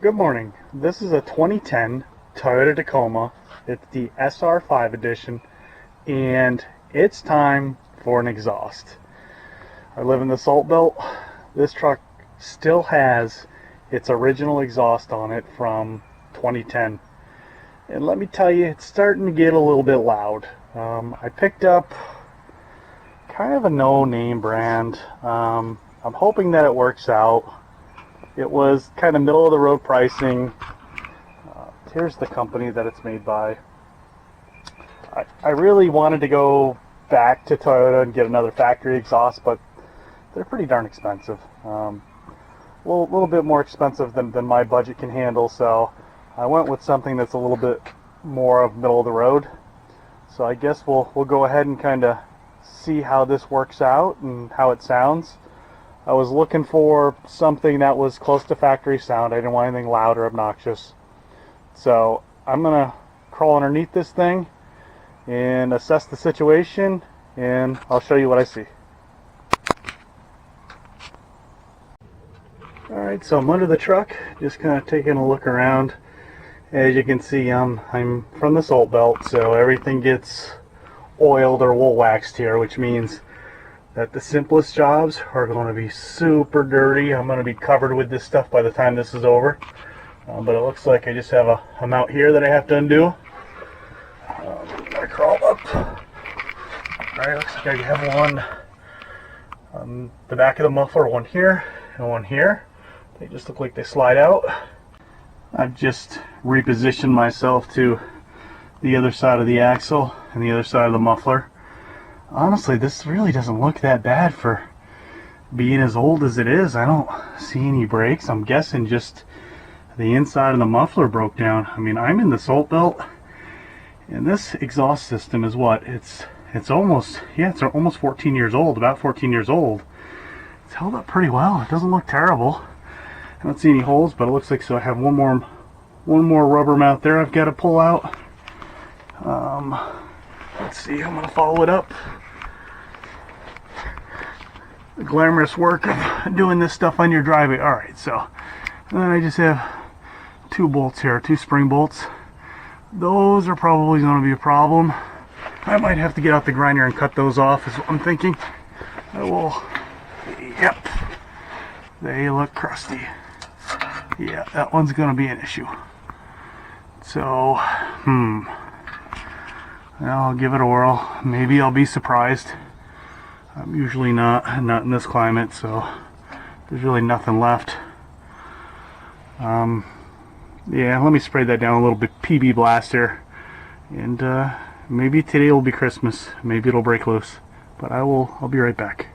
Good morning. This is a 2010 Toyota Tacoma. It's the SR5 edition, and it's time for an exhaust. I live in the Salt Belt. This truck still has its original exhaust on it from 2010. And let me tell you, it's starting to get a little bit loud. I picked up kind of a no-name brand. I'm hoping that it works out. It was kind of middle of the road pricing. Here's the company that it's made by. I really wanted to go back to Toyota and get another factory exhaust, but they're pretty darn expensive. A little bit more expensive than my budget can handle, so I went with something that's a little bit more of middle of the road. So I guess we'll go ahead and kind of see how this works out and how it sounds. I was looking for something that was close to factory sound. I didn't want anything loud or obnoxious. So I'm gonna crawl underneath this thing and assess the situation, and I'll show you what I see. Alright, so I'm under the truck, just kind of taking a look around. As you can see, I'm from the Salt Belt, so everything gets oiled or wool waxed here, which means that the simplest jobs are going to be super dirty. I'm going to be covered with this stuff by the time this is over. But it looks like I just have a mount here that I have to undo. I crawl up. Alright, looks like I have one on the back of the muffler, one here and one here. They just look like they slide out. I've just repositioned myself to the other side of the axle and the other side of the muffler. Honestly, this really doesn't look that bad for being as old as it is. I don't see any breaks. I'm guessing just the inside of the muffler broke down. I mean, I'm in the Salt Belt, and this exhaust system is what? It's almost 14 years old, about 14 years old. It's held up pretty well. It doesn't look terrible. I don't see any holes, but it looks like so I have one more rubber mount there I've got to pull out. Let's see, I'm going to follow it up. The glamorous work of doing this stuff on your driveway. Alright, so then I just have two bolts here, two spring bolts. Those are probably going to be a problem. I might have to get out the grinder and cut those off, is what I'm thinking. I will. Yep. They look crusty. Yeah, that one's going to be an issue. So, I'll give it a whirl. Maybe I'll be surprised. I'm usually not in this climate, so there's really nothing left. Yeah, let me spray that down a little bit. PB blast here, and maybe today will be Christmas. Maybe it'll break loose, but I'll be right back.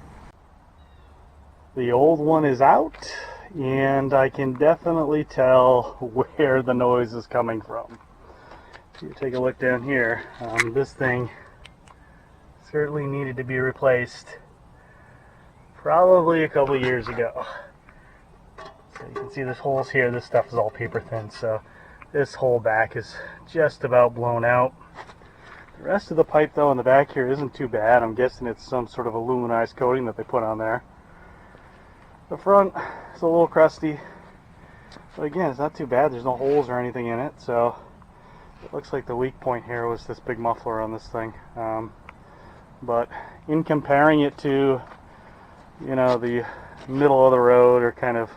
The old one is out, and I can definitely tell where the noise is coming from. You take a look down here. This thing certainly needed to be replaced probably a couple years ago. So you can see there's holes here. This stuff is all paper thin, so this whole back is just about blown out. The rest of the pipe though in the back here isn't too bad. I'm guessing it's some sort of aluminized coating that they put on there. The front is a little crusty, but again, it's not too bad. There's no holes or anything in it, so it looks like the weak point here was this big muffler on this thing. But in comparing it to, you know, the middle of the road or kind of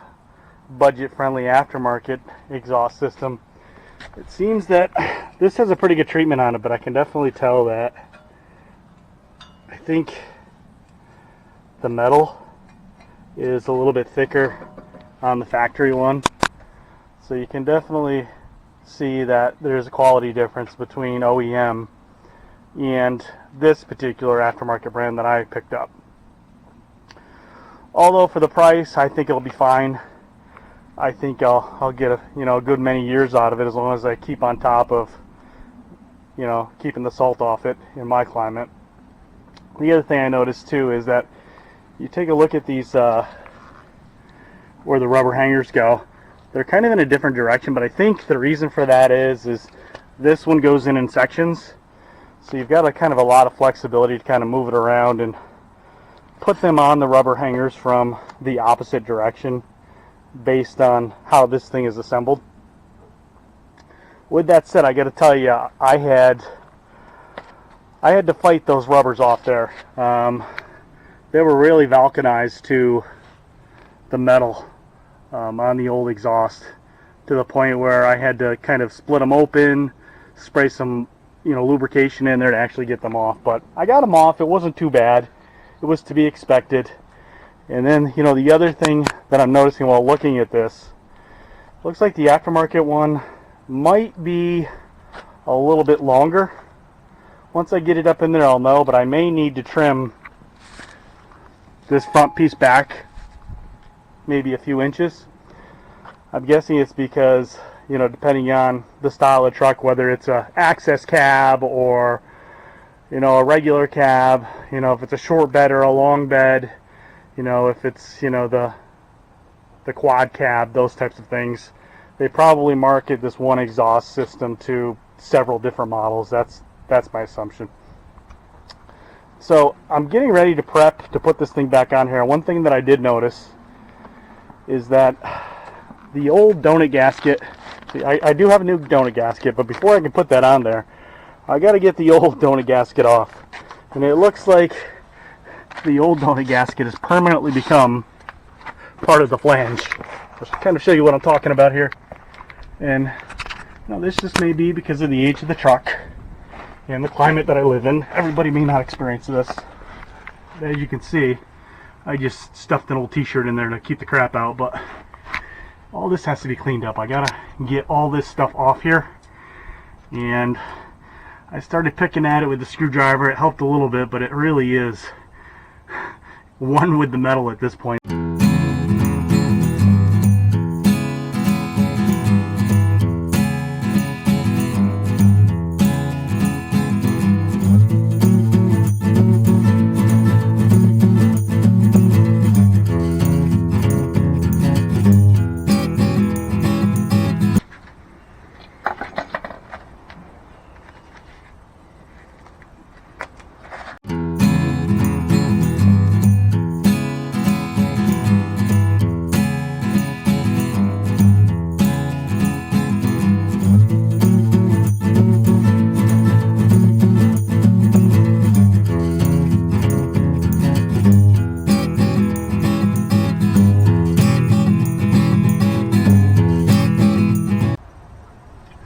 budget-friendly aftermarket exhaust system, it seems that this has a pretty good treatment on it, but I can definitely tell that I think the metal is a little bit thicker on the factory one. So you can definitely see that there's a quality difference between OEM and this particular aftermarket brand that I picked up. Although for the price, I think it'll be fine. I think I'll get a good many years out of it as long as I keep on top of keeping the salt off it in my climate. The other thing I noticed too is that you take a look at these where the rubber hangers go. They're kind of in a different direction, but I think the reason for that is this one goes in sections, so you've got a kind of a lot of flexibility to kind of move it around and put them on the rubber hangers from the opposite direction. based on how this thing is assembled. With that said, I got to tell you, I had to fight those rubbers off there. They were really vulcanized to the metal on the old exhaust, to the point where I had to kind of split them open, spray some lubrication in there to actually get them off. But I got them off. It wasn't too bad. It was to be expected. And then the other thing that I'm noticing while looking at this, looks like the aftermarket one might be a little bit longer. Once I get it up in there, I'll know, but I may need to trim this front piece back maybe a few inches. I'm guessing it's because, depending on the style of truck, whether it's a access cab or, a regular cab, if it's a short bed or a long bed, if it's, the quad cab, those types of things. They probably market this one exhaust system to several different models. That's my assumption. So I'm getting ready to prep to put this thing back on here. One thing that I did notice is that the old donut gasket, I do have a new donut gasket, but before I can put that on there, I got to get the old donut gasket off. And it looks like the old donut gasket has permanently become part of the flange. I'll kind of show you what I'm talking about here. And this just may be because of the age of the truck and the climate that I live in. Everybody may not experience this. As you can see, I just stuffed an old t-shirt in there to keep the crap out, but all this has to be cleaned up. I gotta get all this stuff off here. And I started picking at it with the screwdriver. It helped a little bit, but it really is one with the metal at this point.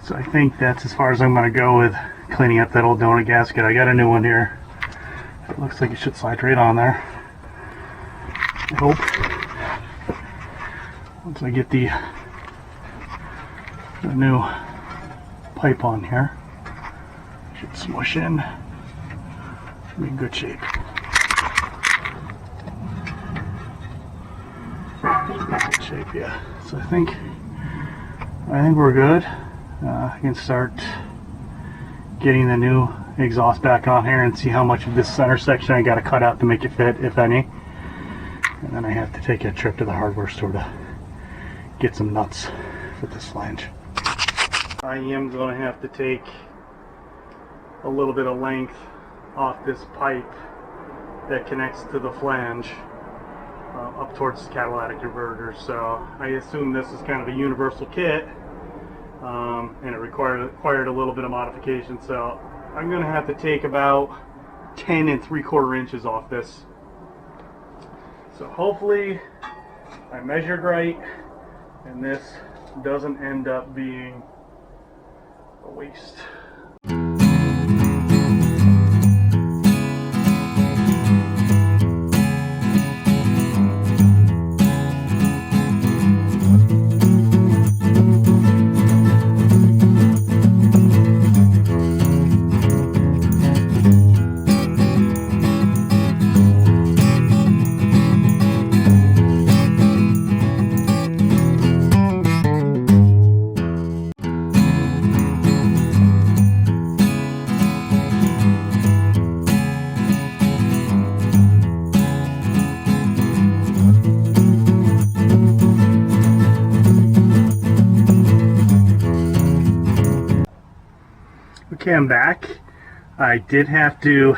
So I think that's as far as I'm going to go with cleaning up that old donut gasket. I got a new one here. It looks like it should slide right on there. I hope. Once I get the new pipe on here, it should smush in. Be in good shape. Good shape, yeah. So I think we're good. I can start getting the new exhaust back on here and see how much of this center section I got to cut out to make it fit, if any. And then I have to take a trip to the hardware store to get some nuts for this flange. I am going to have to take a little bit of length off this pipe that connects to the flange up towards the catalytic converter. So I assume this is kind of a universal kit. And it required a little bit of modification, so I'm going to have to take about 10 3/4 inches off this. So hopefully I measured right and this doesn't end up being a waste. Okay, I'm back. I did have to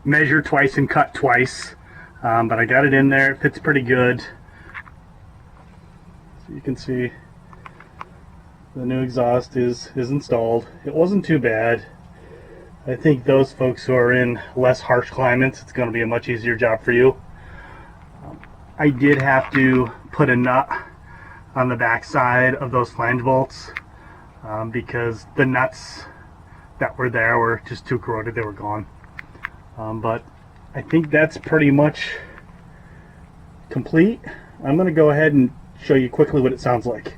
measure twice and cut twice, but I got it in there. It fits pretty good. So you can see the new exhaust is installed. It wasn't too bad. I think those folks who are in less harsh climates, it's going to be a much easier job for you. I did have to put a nut on the back side of those flange bolts because the nuts that were there were just too corroded. They were gone. But I think that's pretty much complete. I'm going to go ahead and show you quickly what it sounds like.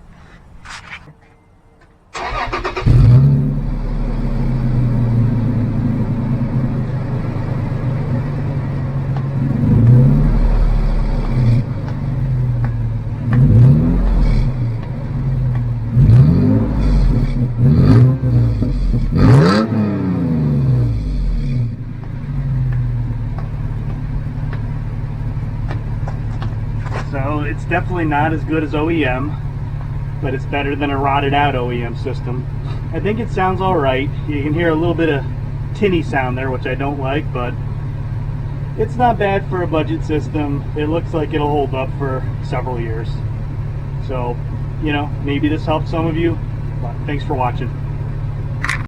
So it's definitely not as good as OEM, but it's better than a rotted out OEM system. I think it sounds alright. You can hear a little bit of tinny sound there, which I don't like, but it's not bad for a budget system. It looks like it'll hold up for several years. So, you know, maybe this helped some of you, but thanks for watching.